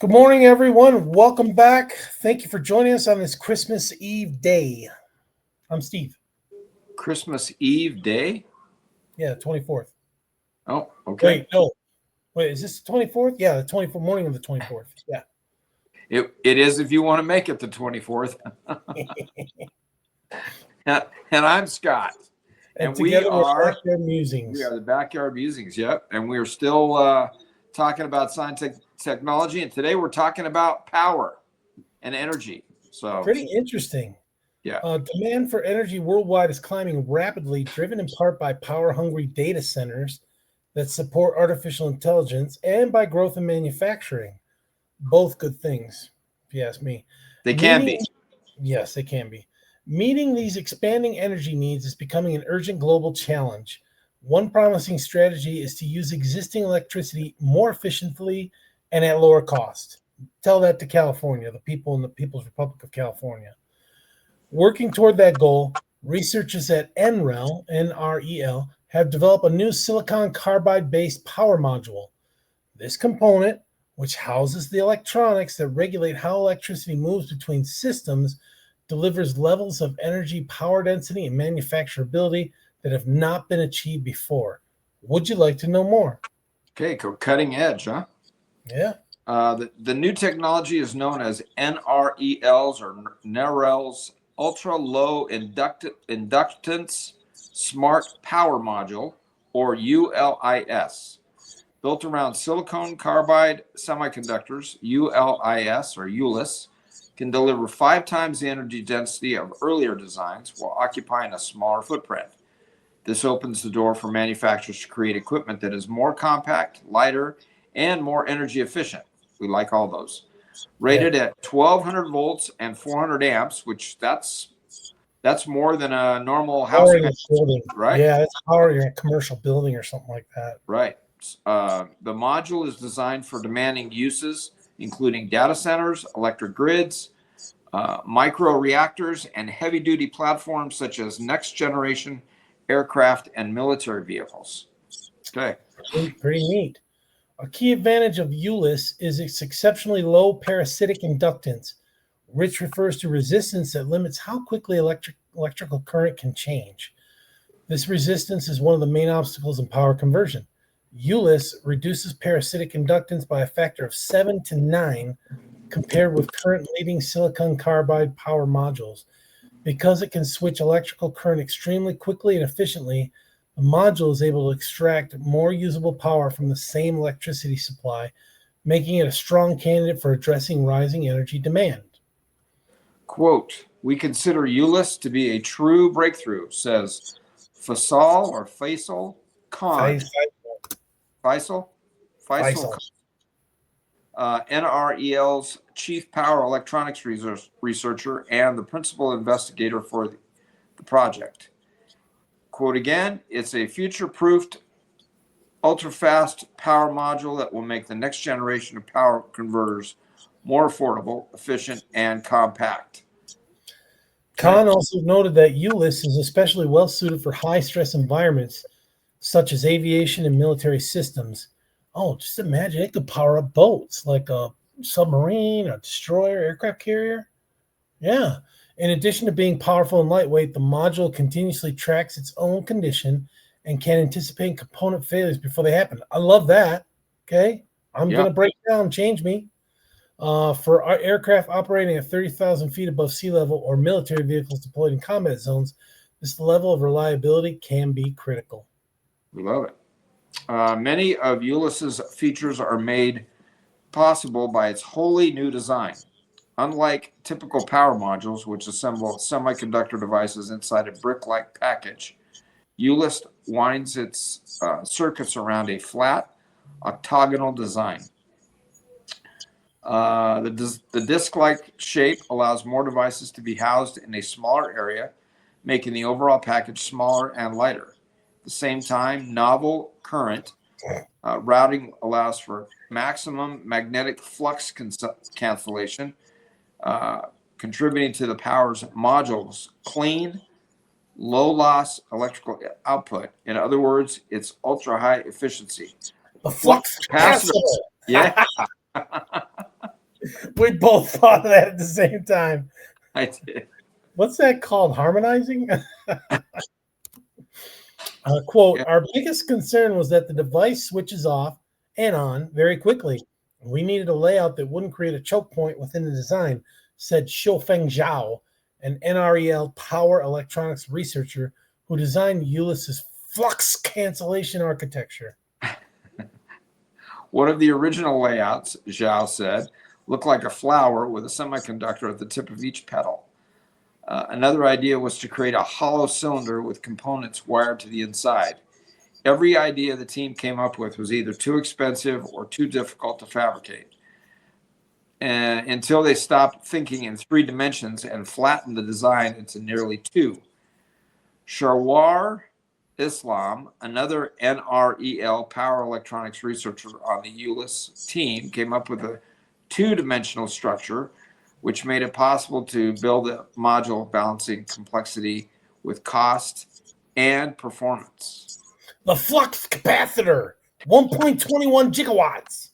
Good morning, everyone. Welcome back. Thank you for joining us on this Christmas Eve day. I'm Steve. Christmas Eve day? Yeah, 24th. Oh, okay. Wait, no. Wait, is this the 24th? Yeah, the 24th morning of the 24th. Yeah. It is if you want to make it the 24th. And I'm Scott. And together we are Backyard Musings. the Backyard Musings, yep. And we are still talking about science technology. And today we're talking about power and energy. So Pretty interesting. Yeah. Demand for energy worldwide is climbing rapidly, driven in part by power-hungry data centers that support artificial intelligence and by growth in manufacturing. Both good things, if you ask me. They can be. Yes, they can be. Meeting these expanding energy needs is becoming an urgent global challenge. One promising strategy is to use existing electricity more efficiently and at lower cost. Tell that to California, the people in the People's Republic of California. Working toward that goal, researchers at NREL have developed a new silicon carbide-based power module. This component, which houses the electronics that regulate how electricity moves between systems, delivers levels of energy, power density, and manufacturability that have not been achieved before. Would you like to know more? Okay, cutting edge, huh? Yeah. The new technology is known as NRELs or NRELs, Ultra Low Inductance Smart Power Module, or ULIS. Built around silicon carbide semiconductors, ULIS can deliver 5 times the energy density of earlier designs while occupying a smaller footprint. This opens the door for manufacturers to create equipment that is more compact, lighter, and more energy efficient. We like all those. Rated at 1200 volts and 400 amps, which that's more than a normal house building, right? Yeah, it's powering a commercial building or something like that. Right. The module is designed for demanding uses, including data centers, electric grids, micro reactors, and heavy-duty platforms such as next-generation aircraft and military vehicles. Okay. Pretty neat. A key advantage of ULIS is its exceptionally low parasitic inductance, which refers to resistance that limits how quickly electrical current can change. This resistance is one of the main obstacles in power conversion. ULIS reduces parasitic inductance by a factor of 7 to 9 compared with current leading silicon carbide power modules. Because it can switch electrical current extremely quickly and efficiently, the module is able to extract more usable power from the same electricity supply, making it a strong candidate for addressing rising energy demand. Quote, "We consider ULIS to be a true breakthrough," says Faisal Khan. Faisal NREL's chief power electronics researcher and the principal investigator for the project. Quote again, "It's a future-proofed, ultra-fast power module that will make the next generation of power converters more affordable, efficient, and compact." Khan also noted that ULIS is especially well suited for high-stress environments such as aviation and military systems. Oh, just imagine it could power up boats like a submarine, a destroyer, aircraft carrier. Yeah. In addition to being powerful and lightweight, the module continuously tracks its own condition and can anticipate component failures before they happen. I love that. Okay. I'm going to break down, change me. For our aircraft operating at 30,000 feet above sea level or military vehicles deployed in combat zones, this level of reliability can be critical. We love it. Many of ULIS's features are made possible by its wholly new design. Unlike typical power modules, which assemble semiconductor devices inside a brick-like package, ULIS winds its circuits around a flat, octagonal design. The disc-like shape allows more devices to be housed in a smaller area, making the overall package smaller and lighter. At the same time, novel current routing allows for maximum magnetic flux cancellation, contributing to the power's module's clean, low-loss electrical output. In other words, it's ultra-high efficiency. The flux capacitor. Yeah. We both thought of that at the same time. I did. What's that called? Harmonizing? Quote, Yeah. our biggest concern was that the device switches off and on very quickly. We needed a layout that wouldn't create a choke point within the design, said Xiufeng Zhao, an NREL power electronics researcher who designed Ulis's flux cancellation architecture. One of the original layouts, Zhao said, looked like a flower with a semiconductor at the tip of each petal. Another idea was to create a hollow cylinder with components wired to the inside. Every idea the team came up with was either too expensive or too difficult to fabricate. And until they stopped thinking in 3 dimensions and flattened the design into nearly 2. Sharwar Islam, another NREL power electronics researcher on the ULIS team, came up with a 2-dimensional structure, which made it possible to build a module balancing complexity with cost and performance. The flux capacitor, 1.21 gigawatts.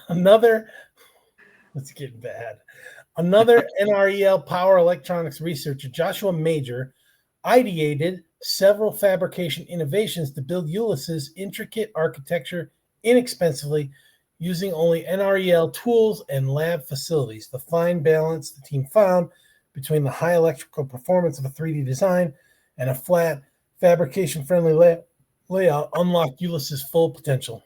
Another, let's get bad. Another NREL power electronics researcher, Joshua Major, ideated several fabrication innovations to build Ulis's intricate architecture inexpensively using only NREL tools and lab facilities. The fine balance the team found between the high electrical performance of a 3D design and a flat, fabrication-friendly layout unlocked Ulis's full potential.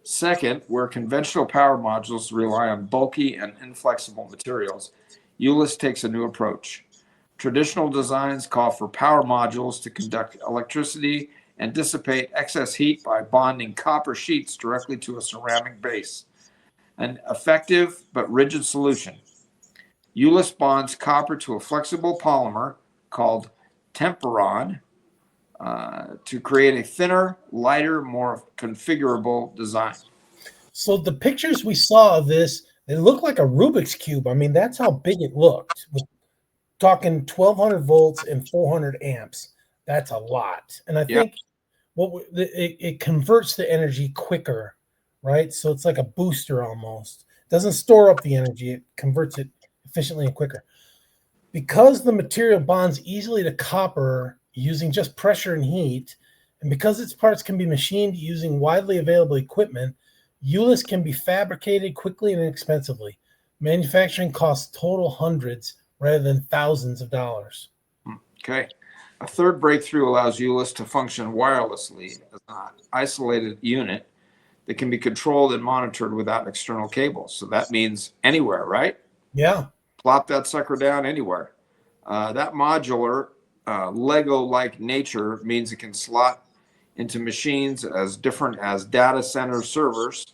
Second, where conventional power modules rely on bulky and inflexible materials, ULIS takes a new approach. Traditional designs call for power modules to conduct electricity and dissipate excess heat by bonding copper sheets directly to a ceramic base, an effective but rigid solution. ULIS bonds copper to a flexible polymer called temperon to create a thinner, lighter, more configurable design. So the pictures we saw of this, they look like a Rubik's Cube. I mean, that's how big it looked. We're talking 1200 volts and 400 amps. That's a lot. And I think it converts the energy quicker, right? So it's like a booster almost. It doesn't store up the energy, it converts it efficiently and quicker. Because the material bonds easily to copper using just pressure and heat, and because its parts can be machined using widely available equipment, ULIS can be fabricated quickly and inexpensively. Manufacturing costs total hundreds rather than thousands of dollars. Okay. A third breakthrough allows ULIS to function wirelessly as an isolated unit that can be controlled and monitored without external cables. So that means anywhere, right? Yeah. Plop that sucker down anywhere. That modular Lego-like nature means it can slot into machines as different as data center servers,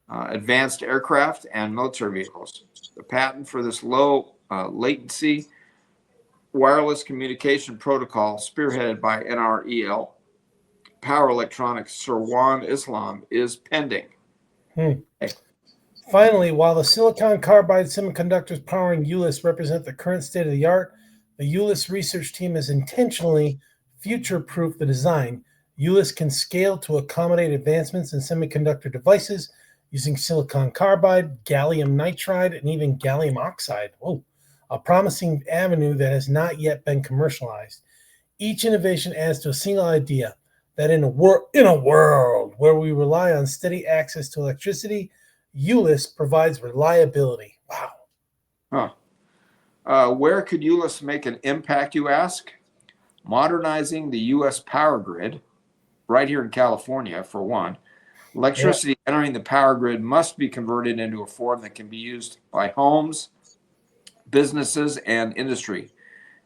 advanced aircraft, and military vehicles. The patent for this low latency wireless communication protocol, spearheaded by NREL Power Electronics Sirwan Islam, is pending. Okay. Finally, while the silicon carbide semiconductors powering ULIS represent the current state of the art, the ULIS research team has intentionally future-proofed the design. ULIS can scale to accommodate advancements in semiconductor devices using silicon carbide, gallium nitride, and even gallium oxide. Whoa, a promising avenue that has not yet been commercialized. Each innovation adds to a single idea that in a world where we rely on steady access to electricity, ULIS provides reliability. Wow. Where could ULIS make an impact, you ask? Modernizing the U.S. power grid, right here in California, for one. Electricity entering the power grid must be converted into a form that can be used by homes, businesses, and industry.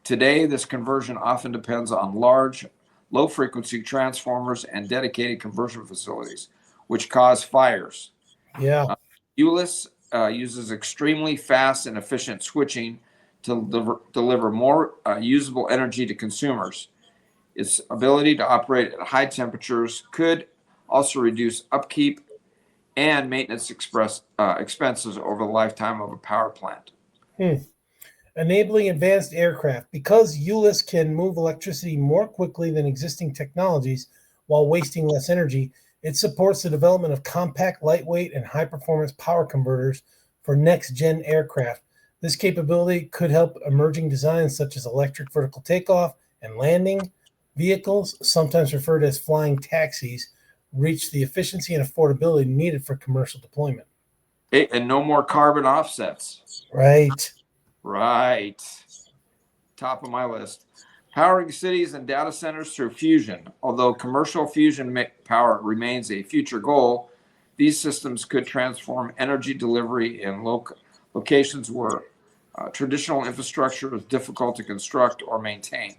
Today, this conversion often depends on large, low-frequency transformers and dedicated conversion facilities, which cause fires. Yeah. ULIS uses extremely fast and efficient switching to deliver more usable energy to consumers. Its ability to operate at high temperatures could also reduce upkeep and maintenance expenses over the lifetime of a power plant. Enabling advanced aircraft. Because ULIS can move electricity more quickly than existing technologies while wasting less energy, It supports the development of compact, lightweight, and high-performance power converters for next-gen aircraft. This capability could help emerging designs such as electric vertical takeoff and landing vehicles, sometimes referred as flying taxis, reach the efficiency and affordability needed for commercial deployment. And no more carbon offsets. Right. Right. Top of my list. Powering cities and data centers through fusion. Although commercial fusion power remains a future goal, these systems could transform energy delivery in locations where traditional infrastructure is difficult to construct or maintain.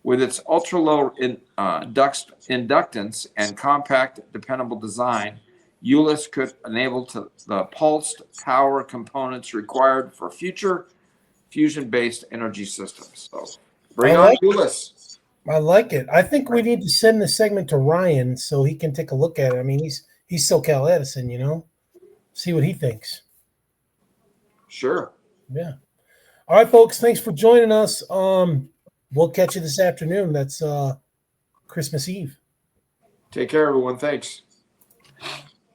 With its ultra-low inductance and compact, dependable design, ULIS could enable the pulsed power components required for future fusion-based energy systems. So bring on ULIS. I like it. I think we need to send the segment to Ryan so he can take a look at it. I mean, he's SoCal Edison, see what he thinks. Sure. Yeah. All right, folks. Thanks for joining us. We'll catch you this afternoon. That's Christmas Eve. Take care, everyone. Thanks.